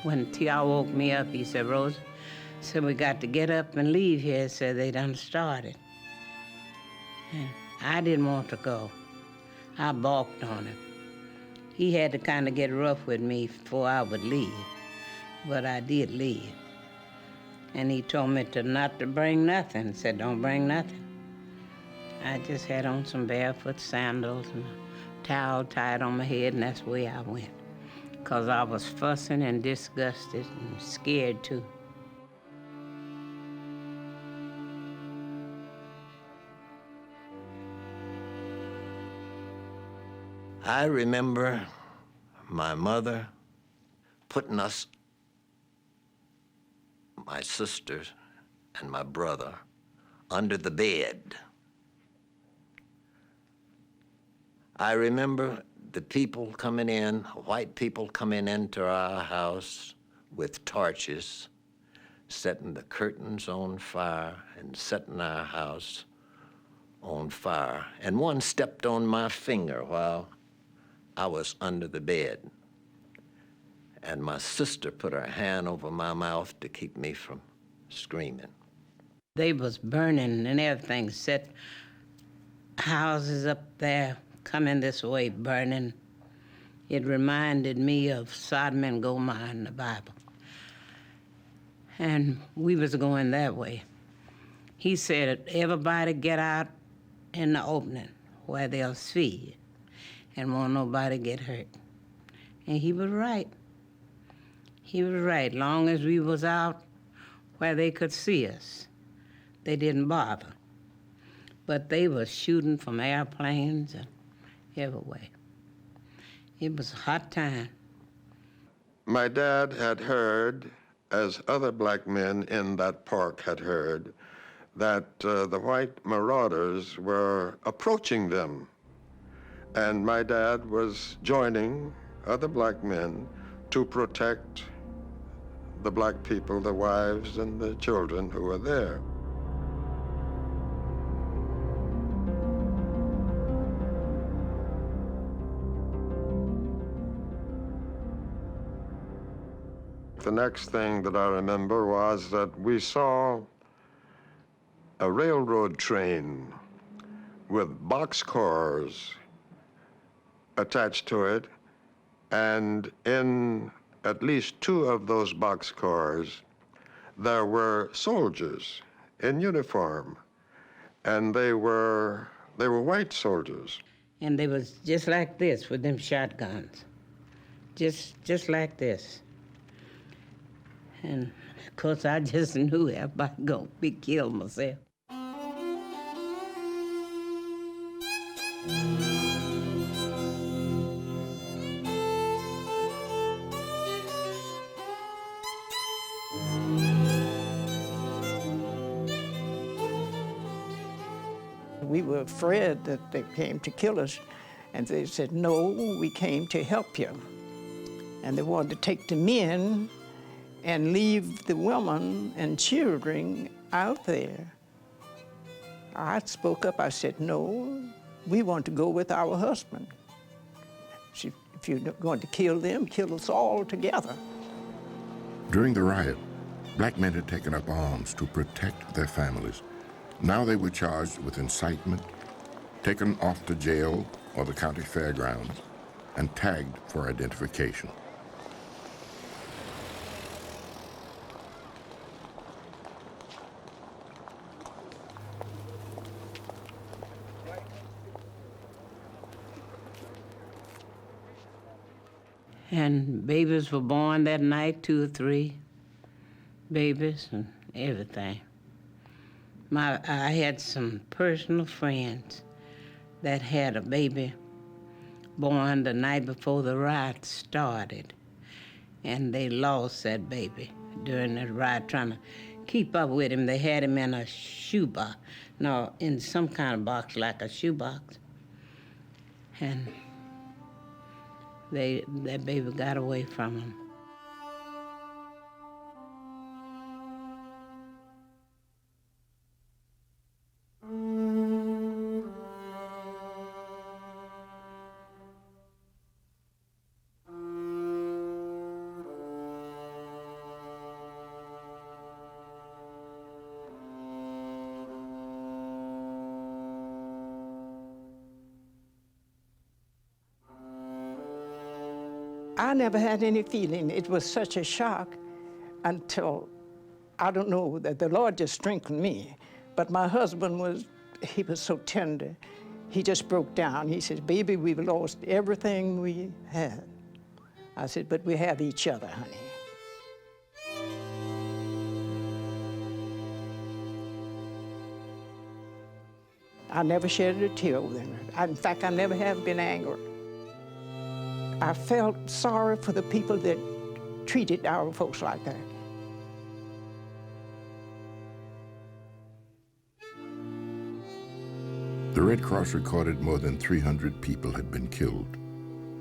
When T.R. woke me up, he said, Rosa, said, we got to get up and leave here. Said they done started. And I didn't want to go. I balked on him. He had to kind of get rough with me before I would leave, but I did leave. And he told me not to bring nothing. Said, don't bring nothing. I just had on some barefoot sandals and a towel tied on my head, and that's the way I went. Because I was fussing and disgusted and scared too. I remember my mother putting us, my sisters and my brother, under the bed. I remember the people coming in, white people coming into our house with torches, setting the curtains on fire and setting our house on fire. And one stepped on my finger while I was under the bed. And my sister put her hand over my mouth to keep me from screaming. They was burning and everything, set houses up there coming this way, burning. It reminded me of Sodom and Gomorrah in the Bible. And we was going that way. He said, everybody get out in the opening where they'll see you and won't nobody get hurt. And he was right. He was right. Long as we was out where they could see us, they didn't bother. But they was shooting from airplanes and everywhere. It was a hot time. My dad had heard, as other black men in that park had heard, that the white marauders were approaching them. And my dad was joining other black men to protect the black people, the wives and the children who were there. The next thing that I remember was that we saw a railroad train with boxcars attached to it, and in at least two of those boxcars, there were soldiers in uniform, and they were white soldiers. And they was just like this with them shotguns, just like this. And of course, I just knew everybody gonna be killed myself. We were afraid that they came to kill us, and they said, no, we came to help you. And they wanted to take the men and leave the women and children out there. I spoke up, I said, no, we want to go with our husband. If you're going to kill them, kill us all together. During the riot, black men had taken up arms to protect their families. Now they were charged with incitement, taken off to jail or the county fairgrounds, and tagged for identification. And babies were born that night, 2 or 3 babies and everything. I had some personal friends that had a baby born the night before the riot started, and they lost that baby during the riot, trying to keep up with him. They had him in a shoebox, no, in some kind of box like a shoebox, and that baby got away from him. I never had any feeling. It was such a shock until, I don't know, that the Lord just strengthened me. But my husband he was so tender. He just broke down. He said, baby, we've lost everything we had. I said, but we have each other, honey. I never shed a tear with him. In fact, I never have been angry. I felt sorry for the people that treated our folks like that. The Red Cross recorded more than 300 people had been killed.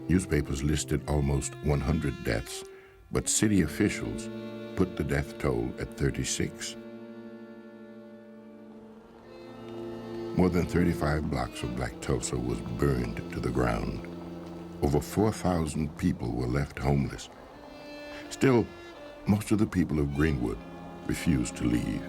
Newspapers listed almost 100 deaths, but city officials put the death toll at 36. More than 35 blocks of Black Tulsa was burned to the ground. Over 4,000 people were left homeless. Still, most of the people of Greenwood refused to leave.